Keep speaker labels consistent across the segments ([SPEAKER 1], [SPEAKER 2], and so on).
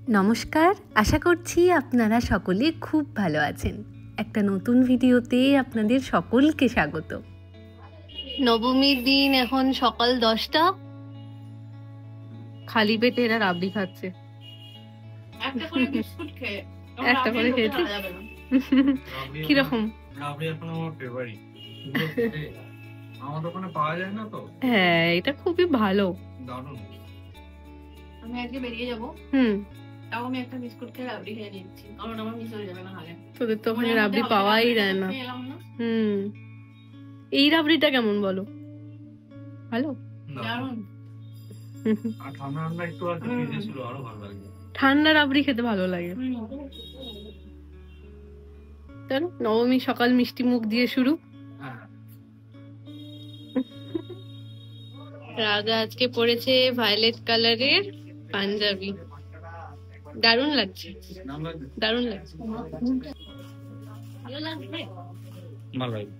[SPEAKER 1] নমস্কার, আশা করছি আপনারা সকলে খুব ভালো আছেন। একটা নতুন ভিডিওতে আপনাদের সকলকে স্বাগত। নবমীর দিন, এখন সকাল 10টা। খালি পেটে এরা রাবড়ি খাচ্ছে। একটা করে খেয়েছি। কিরকম? হ্যাঁ, এটা খুবই ভালো।
[SPEAKER 2] আমি আজকে বেরিয়ে যাবো। তাও আমি একটা বিস্কুট খেয়ে রাবড়ি খেয়ে নিচ্ছি, কারণ আমার মিস হয়ে যাবে না হলে।
[SPEAKER 1] তোদের তো ওখানে রাবড়ি পাওয়াই যায় না। এই রাবড়িটা কেমন বলো? ভালো, ঠান্ডা রাবড়ি খেতে ভালো লাগে। চলো, নবমী সকাল মিষ্টি মুখ দিয়ে শুরু। রাজা আজকে পরেছে ভায়োলেট কালারের পাঞ্জাবি, দারুণ লাগছে, দারুণ লাগছে। ভালো লাগবে, ভালো লাগবে।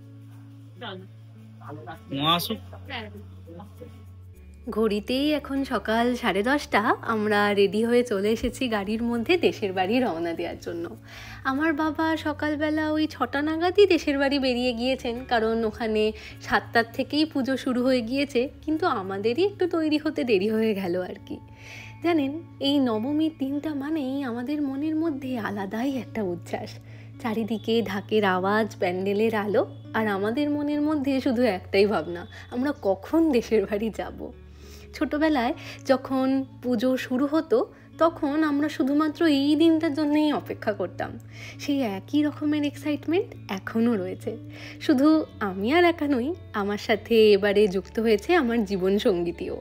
[SPEAKER 1] ঘড়িতেই এখন সকাল 10:30। আমরা রেডি হয়ে চলে এসেছি গাড়ির মধ্যে দেশের বাড়ি রওনা দেওয়ার জন্য। আমার বাবা সকালবেলা ওই 6টা নাগাদই দেশের বাড়ি বেরিয়ে গিয়েছেন, কারণ ওখানে 7টার থেকেই পুজো শুরু হয়ে গিয়েছে। কিন্তু আমাদেরই একটু তৈরি হতে দেরি হয়ে গেল আর কি। জানেন, এই নবমীর দিনটা মানেই আমাদের মনের মধ্যে আলাদাই একটা উচ্ছ্বাস। চারিদিকে ঢাকের আওয়াজ, প্যান্ডেলের আলো, আর আমাদের মনের মধ্যে শুধু একটাই ভাবনা, আমরা কখন দেশের বাড়ি যাব। ছোটবেলায় যখন পুজো শুরু হতো তখন আমরা শুধুমাত্র এই দিনটার জন্যই অপেক্ষা করতাম। সেই একই রকমের এক্সাইটমেন্ট এখনও রয়েছে। শুধু আমি আর একা নই, আমার সাথে এবারে যুক্ত হয়েছে আমার জীবন সঙ্গীটিও।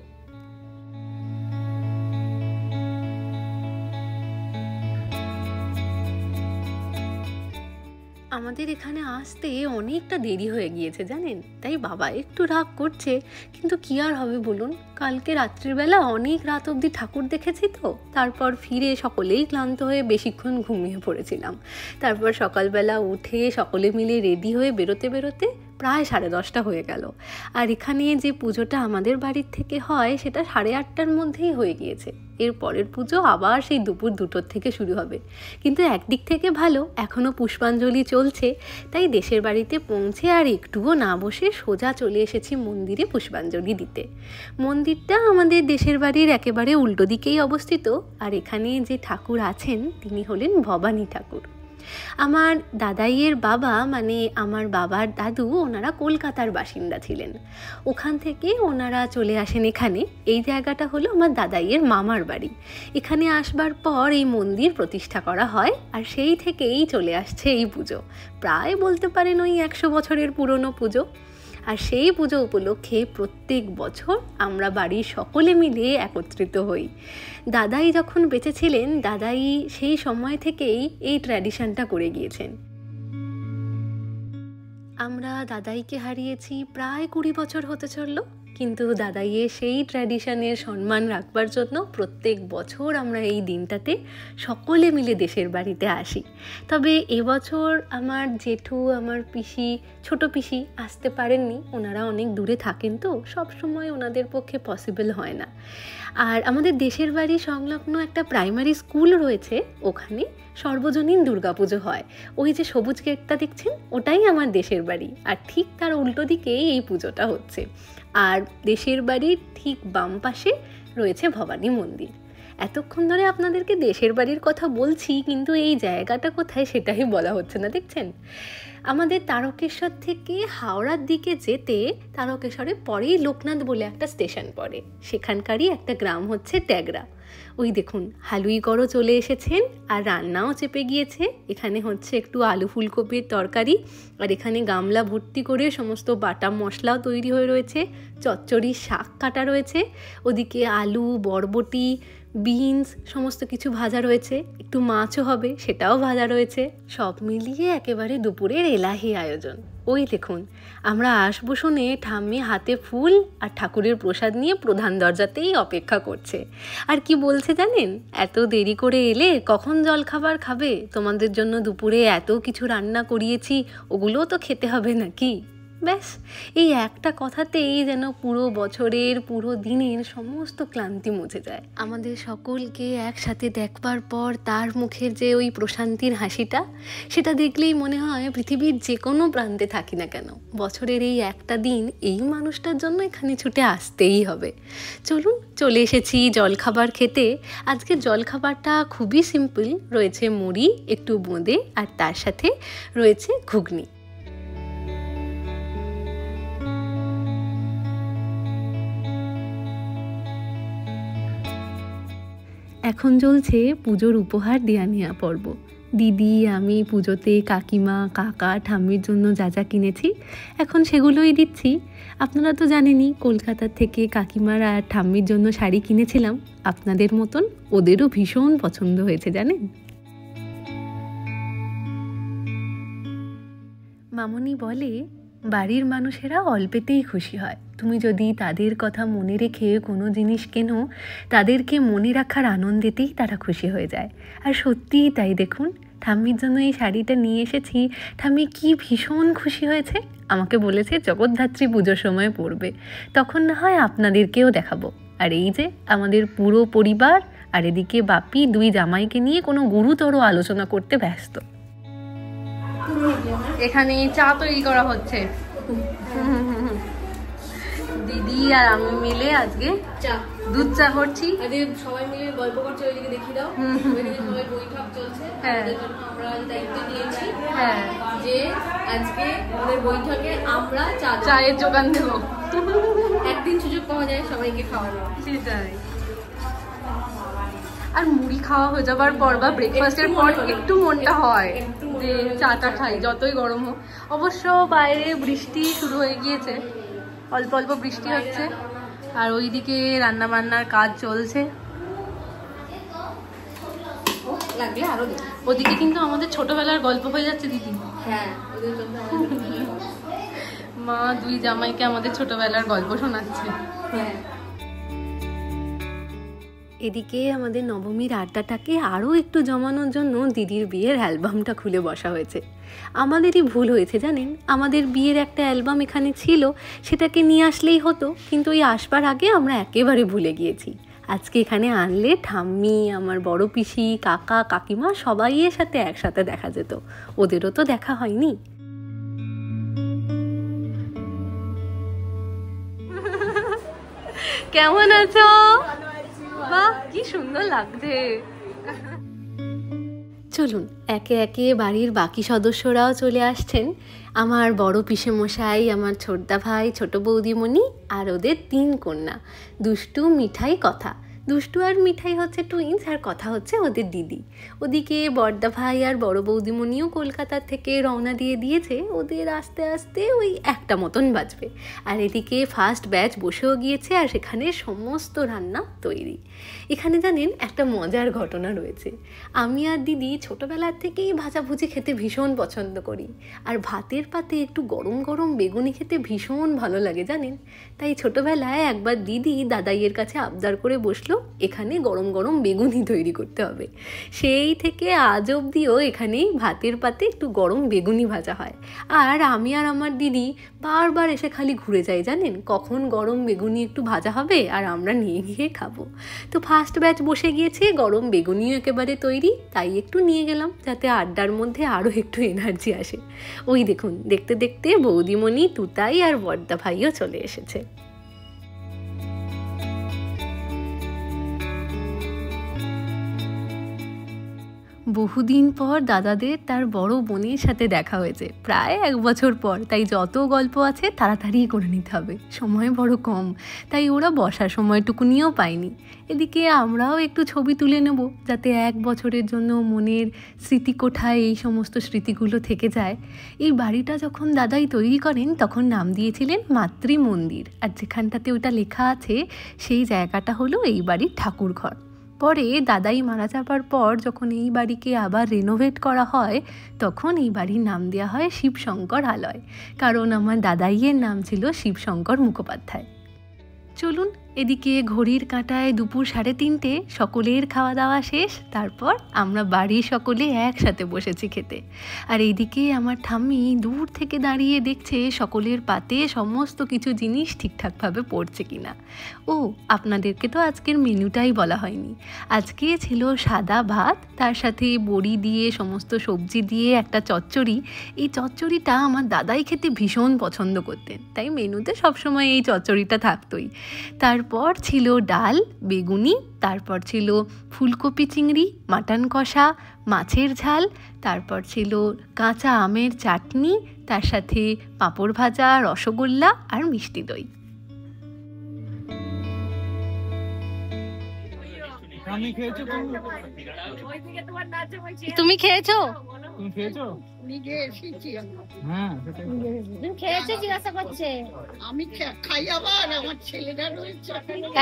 [SPEAKER 1] আমাদের এখানে আসতে অনেকটা দেরি হয়ে গিয়েছে জানেন, তাই বাবা একটু রাগ করছে। কিন্তু কি আর হবে বলুন, কালকে রাত্রিবেলা অনেক রাত অবধি ঠাকুর দেখেছি তো, তারপর ফিরে সকলেই ক্লান্ত হয়ে বেশিক্ষণ ঘুমিয়ে পড়েছিলাম। তারপর সকালবেলা উঠে সকলে মিলে রেডি হয়ে বেরোতে বেরোতে প্রায় 10:30 হয়ে গেল। আর এখানে যে পুজোটা আমাদের বাড়ির থেকে হয় সেটা 8:30টার মধ্যেই হয়ে গিয়েছে। এর পরের পুজো আবার সেই দুপুর 2টোর থেকে শুরু হবে। কিন্তু একদিক থেকে ভালো, এখনও পুষ্পাঞ্জলি চলছে, তাই দেশের বাড়িতে পৌঁছে আর একটুও না বসে সোজা চলে এসেছি মন্দিরে পুষ্পাঞ্জলি দিতে। মন্দিরটা আমাদের দেশের বাড়ির একেবারে উল্টো দিকেই অবস্থিত। আর এখানে যে ঠাকুর আছেন তিনি হলেন ভবানী ঠাকুর। আমার দাদাইয়ের বাবা, মানে আমার বাবার দাদু, ওনারা কলকাতার বাসিন্দা ছিলেন। ওখান থেকে ওনারা চলে আসেন এখানে। এই জায়গাটা হলো আমার দাদাইয়ের মামার বাড়ি। এখানে আসবার পর এই মন্দির প্রতিষ্ঠা করা হয়, আর সেই থেকেই চলে আসছে এই পুজো। প্রায় বলতে পারেন ওই 100 বছরের পুরনো পুজো। আর সেই পুজো উপলক্ষে প্রত্যেক বছর আমরা বাড়ির সকলে মিলে একত্রিত হই। দাদাই যখন বেঁচে ছিলেন, দাদাই সেই সময় থেকেই এই ট্র্যাডিশনটা করে গিয়েছেন। আমরা দাদাইকে হারিয়েছি প্রায় 20 বছর হতে চললো, কিন্তু দাদাইয়ের সেই ট্র্যাডিশনের সম্মান রাখবার জন্য প্রত্যেক বছর আমরা এই দিনটাতে সকলে মিলে দেশের বাড়িতে আসি। তবে এবছর আমার জেঠু, আমার পিসি, ছোট পিসি আসতে পারেননি। ওনারা অনেক দূরে থাকেন তো সব সময় ওনাদের পক্ষে পসিবল হয় না। আর আমাদের দেশের বাড়ি সংলগ্ন একটা প্রাইমারি স্কুল রয়েছে, ওখানে সর্বজনীন দুর্গাপুজো হয়। ওই যে সবুজ গেটটা দেখছেন, ওটাই আমার দেশের বাড়ি, আর ঠিক তার উল্টো দিকেই এই পুজোটা হচ্ছে। আর দেশের বাড়ির ঠিক বাম পাশে রয়েছে ভবানী মন্দির। এতক্ষণ ধরে আপনাদেরকে দেশের বাড়ির কথা বলছি, কিন্তু এই জায়গাটা কোথায় সেটাই বলা হচ্ছে না, দেখছেন। আমাদের তারকেশ্বর থেকে হাওড়ার দিকে যেতে তারকেশ্বরে পরেই লোকনাথ বলে একটা স্টেশন পড়ে, সেখানকারই একটা গ্রাম হচ্ছে ট্যাগরা। ওই দেখুন হালুইগড়ও চলে এসেছেন, আর রান্নাও চেপে গিয়েছে। এখানে হচ্ছে একটু আলু ফুলকপির তরকারি, আর এখানে গামলা ভর্তি করে সমস্ত বাটা মশলাও তৈরি হয়ে রয়েছে। চচ্চড়ির শাক কাটা রয়েছে, ওদিকে আলু, বরবটি, বিনস সমস্ত কিছু ভাজা রয়েছে, একটু মাছও হবে, সেটাও ভাজা রয়েছে। সব মিলিয়ে একেবারে দুপুরের এলাহি আয়োজন। ওই দেখুন আমরা আসবো শুনে ঠাম্মি হাতে ফুল আর ঠাকুরের প্রসাদ নিয়ে প্রধান দরজাতেই অপেক্ষা করছে। আর কি বলছে জানেন, এত দেরি করে এলে কখন জলখাবার খাবে, তোমাদের জন্য দুপুরে এত কিছু রান্না করিয়েছি, ওগুলোও তো খেতে হবে নাকি। ব্যাস এই একটা কথাতেই যেন পুরো বছরের পুরো দিনের সমস্ত ক্লান্তি মুছে যায়। আমাদের সকলকে একসাথে দেখবার পর তার মুখের যে ওই প্রশান্তির হাসিটা, সেটা দেখলেই মনে হয় পৃথিবীর যে কোনো প্রান্তে থাকি না কেন, বছরের এই একটা দিন এই মানুষটার জন্য এখানে ছুটে আসতেই হবে। চলুন, চলে এসেছি জলখাবার খেতে। আজকের জলখাবারটা খুবই সিম্পল, রয়েছে মুড়ি, একটু বোঁদে, আর তার সাথে রয়েছে ঘুগনি। এখন চলছে পুজোর উপহার দেয়া নেওয়া পর্ব। দিদি, আমি পুজোতে কাকিমা, কাকা, ঠাম্মির জন্য যা যা কিনেছি এখন সেগুলোই দিচ্ছি। আপনারা তো জানেনই কলকাতা থেকে কাকিমার আর ঠাম্মির জন্য শাড়ি কিনেছিলাম, আপনাদের মতন ওদেরও ভীষণ পছন্দ হয়েছে জানেন। মামনি বলে, বাড়ির মানুষেরা অল্পেতেই খুশি হয়। তুমি যদি তাদের কথা মনে রেখে কোনো জিনিস কেনো, তাদেরকে মনে রাখার আনন্দেতেই তারা খুশি হয়ে যায়। আর সত্যিই তাই, দেখুন ঠাম্মির জন্য এই শাড়িটা নিয়ে এসেছি, ঠাম্মি কি ভীষণ খুশি হয়েছে। আমাকে বলেছে জগদ্ধাত্রী পুজোর সময় পরবে, তখন না হয় আপনাদেরকেও দেখাবো। আর এই যে আমাদের পুরো পরিবার, আর এদিকে বাপি দুই জামাইকে নিয়ে কোনো গুরুতর আলোচনা করতে ব্যস্ত। এখানে চা তৈরি করা হচ্ছে, দিদি আর আমি মিলে আজকে দুধ চা করছি।
[SPEAKER 2] সবাই মিলে গল্প করছে, ওইদিকে দেখিয়ে দাও, ওইদিকে সবাই বৈঠক চলছে। আমরা দায়িত্ব নিয়েছি যে আজকে আমাদের বৈঠকে আমরা চায়ের যোগান দেবো। একদিন সুযোগ পাওয়া যায় সবাইকে খাওয়ানো,
[SPEAKER 1] সেটাই। আর মুড়ি খাওয়া হয়ে যাবার পর বা ব্রেকফাস্টের পর একটু মনটা হয় যে চাটা খাই, যতই গরম হোক। অবশ্য বাইরে বৃষ্টি শুরু হয়ে গিয়েছে, অল্প অল্প বৃষ্টি হচ্ছে, আর ওইদিকে রান্না বান্নার কাজ চলছে। ওদিকে কিন্তু আমাদের ছোটবেলার গল্প হয়ে যাচ্ছে দিদি। মা দুই জামাইকে আমাদের ছোটবেলার গল্প শোনাচ্ছে। এদিকে আমাদের নবমীর আড্ডাটাকে আরও একটু জমানোর জন্য দিদির বিয়ের অ্যালবামটা খুলে বসা হয়েছে। আমাদেরই ভুল হয়েছে জানেন, আমাদের বিয়ের একটা অ্যালবাম এখানে ছিল, সেটাকে নিয়ে আসলেই হতো, কিন্তু ওই আসবার আগে আমরা একেবারে ভুলে গিয়েছি। আজকে এখানে আনলে ঠাম্মি, আমার বড় পিসি, কাকা, কাকিমা সবাইয়ের সাথে একসাথে দেখা যেত, ওদেরও তো দেখা হয়নি। কেমন আছো? বাহ, কি সুন্দর লাগছে। চলুন, একে একে বাড়ির বাকি সদস্যরাও চলে আসছেন। আমার বড় পিসেমশাই, আমার ছোটদা ভাই, ছোট বৌদিমণি আর ওদের 3 কন্যা, দুষ্টু, মিঠাই, কথা। দুষ্টু আর মিঠাই হচ্ছে টুইন্স, আর কথা হচ্ছে ওদের দিদি। ওদিকে বড়দা ভাই আর বড় বৌদিমণিও কলকাতা থেকে রওনা দিয়ে দিয়েছে, ওদের আস্তে আস্তে ওই 1টা মতন বাজবে। আর এদিকে ফার্স্ট ব্যাচ বসেও গিয়েছে, আর সেখানে সমস্ত রান্না তৈরি। এখানে জানেন একটা মজার ঘটনা রয়েছে। আমি আর দিদি ছোটোবেলার থেকেই ভাজাভুজি খেতে ভীষণ পছন্দ করি, আর ভাতের পাতে একটু গরম গরম বেগুনি খেতে ভীষণ ভালো লাগে জানেন। তাই ছোটোবেলায় একবার দিদি দাদাইয়ের কাছে আবদার করে বসলো, এখানে গরম গরম বেগুনি তৈরি করতে হবে। সেই থেকে আজ অবধিও এখানেই ভাতের পাতে একটু গরম বেগুনি ভাজা হয়। আর আমি আর আমার দিদি বারবার এসে খালি ঘুরে যাই জানেন, কখন গরম বেগুনি একটু ভাজা হবে আর আমরা নিয়ে গিয়ে খাবো। তো ফার্স্ট ব্যাচ বসে গিয়েছে, গরম বেগুনিও একেবারে তৈরি, তাই একটু নিয়ে গেলাম যাতে আড্ডার মধ্যে আরও একটু এনার্জি আসে। ওই দেখুন, দেখতে দেখতে বৌদিমণি, তুতাই আর বড়দা ভাইও চলে এসেছে। বহুদিন পর দাদাদের তার বড় বোনের সাথে দেখা হয়েছে, প্রায় 1 বছর পর। তাই যত গল্প আছে তাড়াতাড়ি করে নিতে হবে, সময় বড় কম, তাই ওরা বসার সময়টুকু নিয়েও পায়নি। এদিকে আমরাও একটু ছবি তুলে নেব, যাতে 1 বছরের জন্য মনের স্মৃতিকোঠায় এই সমস্ত স্মৃতিগুলো থেকে যায়। এই বাড়িটা যখন দাদাই তৈরি করেন তখন নাম দিয়েছিলেন মাতৃ মন্দির, আর যেখানটাতে ওটা লেখা আছে সেই জায়গাটা হলো এই বাড়ির ঠাকুরঘর। পরে দাদাই মারা যাবার পর যখন এই বাড়িকে আবার রেনোভেট করা হয়, তখন এই বাড়ির নাম দেওয়া হয় শিবশঙ্কর আলয়, কারণ আমার দাদাইয়ের নাম ছিল শিবশঙ্কর মুখোপাধ্যায়। চলুন এদিকে ঘড়ির কাঁটায় দুপুর 3:30, সকলের খাওয়া দাওয়া শেষ। তারপর আমরা বাড়ির সকলে একসাথে বসেছি খেতে। আর এইদিকে আমার ঠাম্মি দূর থেকে দাঁড়িয়ে দেখছে সকলের পাতে সমস্ত কিছু জিনিস ঠিকঠাকভাবে পড়ছে কিনা। ও আপনাদেরকে তো আজকের মেনুটাই বলা হয়নি। আজকে ছিল সাদা ভাত, তার সাথে বড়ি দিয়ে সমস্ত সবজি দিয়ে একটা চচ্চড়ি। এই চচ্চড়িটা আমার দাদাই খেতে ভীষণ পছন্দ করতেন, তাই মেনুতে সবসময় এই চচ্চড়িটা থাকতোই। তারপর ছিল ডাল, বেগুনি, তারপর ছিল ফুলকপি চিংড়ি, মাটন কষা, মাছের ঝাল, তারপর ছিল কাঁচা আমের চাটনি, তার সাথে পাঁপড় ভাজা, রসগোল্লা আর মিষ্টি দই। তুমি খেয়েছো?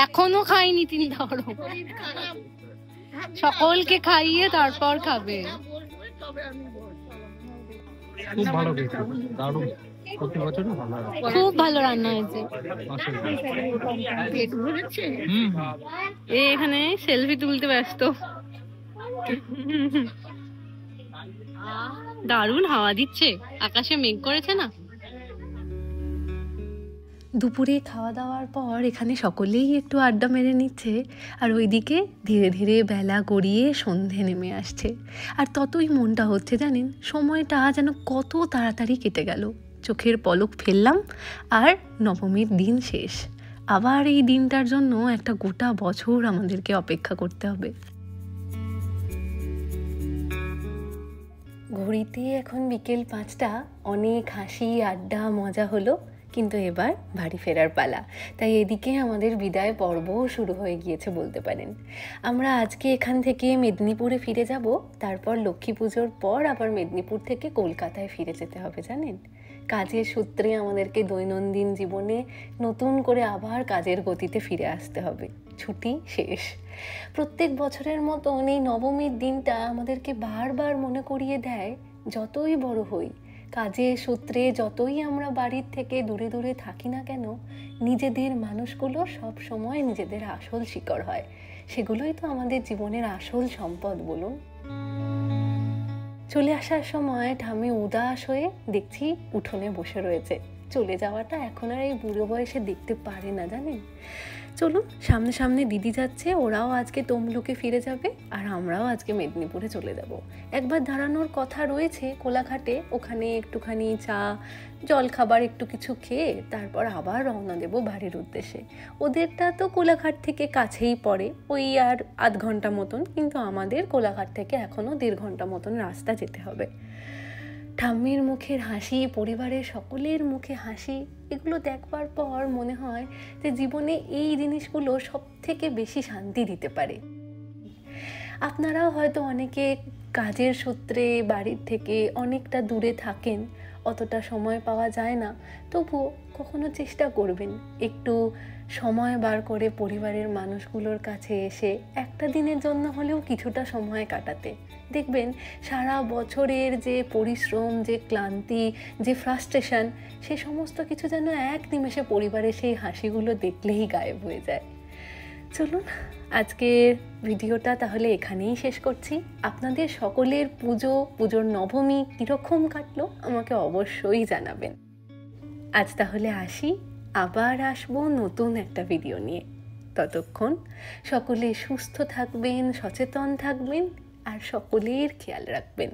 [SPEAKER 1] এখনো খাইনি, তিনি ধরো সকলকে খাইয়ে তারপর খাবে। খুব ভালো রান্না হয়েছে। এখানে সেলফি তুলতে ব্যস্ত। দারুণ হাওয়া দিচ্ছে, আকাশে মেঘ করেছে না। দুপুরে খাওয়া দাওয়ার পর এখানে সকলেই একটু আড্ডা মেরে নিচ্ছে, আর ওইদিকে ধীরে ধীরে বেলা গড়িয়ে সন্ধে নেমে আসছে। আর ততই মনটা হচ্ছে জানেন, সময়টা যেন কত তাড়াতাড়ি কেটে গেল। চোখের পলক ফেললাম আর নবমীর দিন শেষ। আবার এই দিনটার জন্য একটা গোটা বছর আমাদেরকে অপেক্ষা করতে হবে। ঘড়িতে এখন বিকেল 5টা। অনেক হাসি, আড্ডা, মজা হলো, কিন্তু এবার বাড়ি ফেরার পালা। তাই এদিকে আমাদের বিদায় পর্বও শুরু হয়ে গিয়েছে বলতে পারেন। আমরা আজকে এখান থেকে মেদিনীপুরে ফিরে যাব, তারপর লক্ষ্মী পুজোর পর আবার মেদিনীপুর থেকে কলকাতায় ফিরে যেতে হবে জানেন। কাজের সূত্রে আমাদেরকে দৈনন্দিন জীবনে নতুন করে আবার কাজের গতিতে ফিরে আসতে হবে। ছুটি শেষ। প্রত্যেক বছরের মতন এই নবমীর দিনটা আমাদেরকে বারবার মনে করিয়ে দেয়, যতই বড় হই, কাজের সূত্রে যতই আমরা বাড়ির থেকে দূরে দূরে থাকি না কেন, নিজেদের মানুষগুলো সব সময় নিজেদের আসল শিকড় হয়। সেগুলোই তো আমাদের জীবনের আসল সম্পদ বলুন। চলে আসার সময় ঠাম্মি উদাস হয়ে দেখছি উঠোনে বসে রয়েছে। চলে যাওয়াটা এখন আর এই বুড়ো বয়সে দেখতে পারে না জানেন। চলুন, সামনে সামনে দিদি যাচ্ছে, ওরাও আজকে তমলুকে ফিরে যাবে, আর আমরাও আজকে মেদিনীপুরে চলে যাব। একবার দাঁড়ানোর কথা রয়েছে কোলাঘাটে, ওখানে একটুখানি চা জল খাবার একটু কিছু খেয়ে তারপর আবার রওনা দেব বাড়ির উদ্দেশ্যে। ওদেরটা তো কোলাঘাট থেকে কাছেই পড়ে, ওই আর আধ ঘন্টা মতন, কিন্তু আমাদের কোলাঘাট থেকে এখনও 1.5 ঘন্টা মতন রাস্তা যেতে হবে। ঠাম্মির মুখের হাসি, পরিবারের সকলের মুখে হাসি, এগুলো দেখবার পর মনে হয় যে জীবনে এই জিনিসগুলো সব থেকে বেশি শান্তি দিতে পারে। আপনারাও হয়তো অনেকে কাজের সূত্রে বাড়ির থেকে অনেকটা দূরে থাকেন, অতটা সময় পাওয়া যায় না, তবুও কখনো চেষ্টা করবেন একটু সময় বার করে পরিবারের মানুষগুলোর কাছে এসে একটা দিনের জন্য হলেও কিছুটা সময় কাটাতে। দেখবেন সারা বছরের যে পরিশ্রম, যে ক্লান্তি, যে ফ্রাস্ট্রেশন, সে সমস্ত কিছু যেন এক নিমেষে পরিবারের সেই হাসিগুলো দেখলেই গায়েব হয়ে যায়। চলুন, আজকের ভিডিওটা তাহলে এখানেই শেষ করছি। আপনাদের সকলের পুজোর নবমী কীরকম কাটলো আমাকে অবশ্যই জানাবেন। আজ তাহলে আসি, আবার আসবো নতুন একটা ভিডিও নিয়ে। ততক্ষণ সকলে সুস্থ থাকবেন, সচেতন থাকবেন আর সকলের খেয়াল রাখবেন।